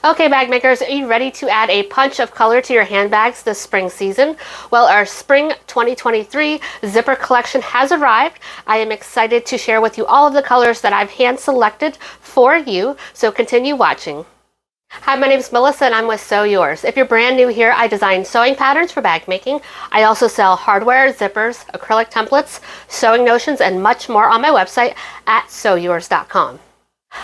Okay, bag makers, are you ready to add a punch of color to your handbags this spring season? Well, our spring 2023 zipper collection has arrived. I am excited to share with you all of the colors that I've hand selected for you, so continue watching. Hi, my name is Melissa and I'm with Sew Yours. If you're brand new here, I design sewing patterns for bag making. I also sell hardware, zippers, acrylic templates, sewing notions, and much more on my website at sewyours.com.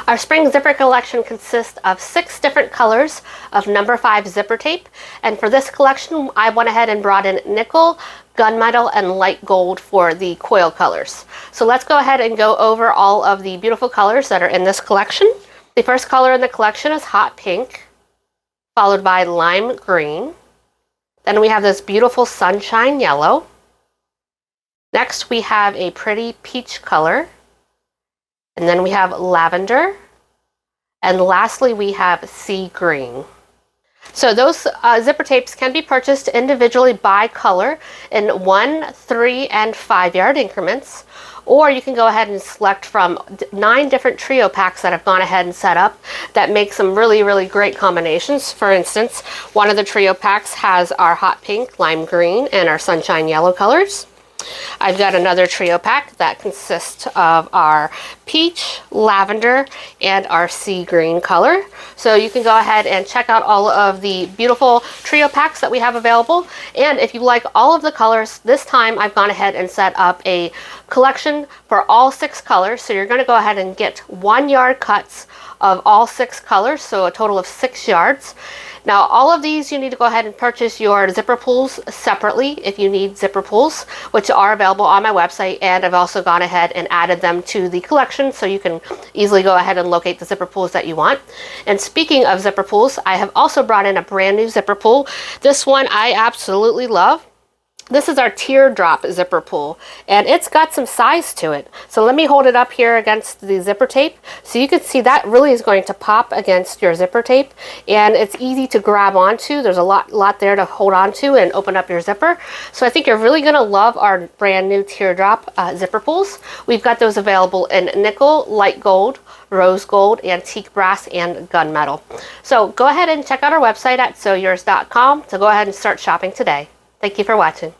Our spring zipper collection consists of 6 different colors of number 5 zipper tape, and for this collection I went ahead and brought in nickel, gunmetal, and light gold for the coil colors. So let's go ahead and go over all of the beautiful colors that are in this collection. The first color in the collection is hot pink, followed by lime green. Then we have this beautiful sunshine yellow. Next we have a pretty peach color. And then we have lavender. And lastly, we have sea green. So those zipper tapes can be purchased individually by color in 1, 3, and 5 yard increments. Or you can go ahead and select from 9 different trio packs that I've gone ahead and set up that make some really great combinations. For instance, one of the trio packs has our hot pink, lime green, and our sunshine yellow colors. I've got another trio pack that consists of our peach, lavender, and our sea green color. So you can go ahead and check out all of the beautiful trio packs that we have available. And if you like all of the colors, this time I've gone ahead and set up a collection for all 6 colors. So you're going to go ahead and get 1 yard cuts of all 6 colors, so a total of 6 yards. Now, all of these, you need to go ahead and purchase your zipper pulls separately if you need zipper pulls, which are available on my website, and I've also gone ahead and added them to the collection so you can easily go ahead and locate the zipper pulls that you want. And speaking of zipper pulls, I have also brought in a brand new zipper pull. This one I absolutely love. This is our Teardrop zipper pull, and it's got some size to it. So let me hold it up here against the zipper tape so you can see that really is going to pop against your zipper tape, and it's easy to grab onto. There's a lot there to hold onto and open up your zipper. So I think you're really going to love our brand new Teardrop zipper pulls. We've got those available in nickel, light gold, rose gold, antique brass, and gunmetal. So go ahead and check out our website at sewyours.com to go ahead and start shopping today. Thank you for watching.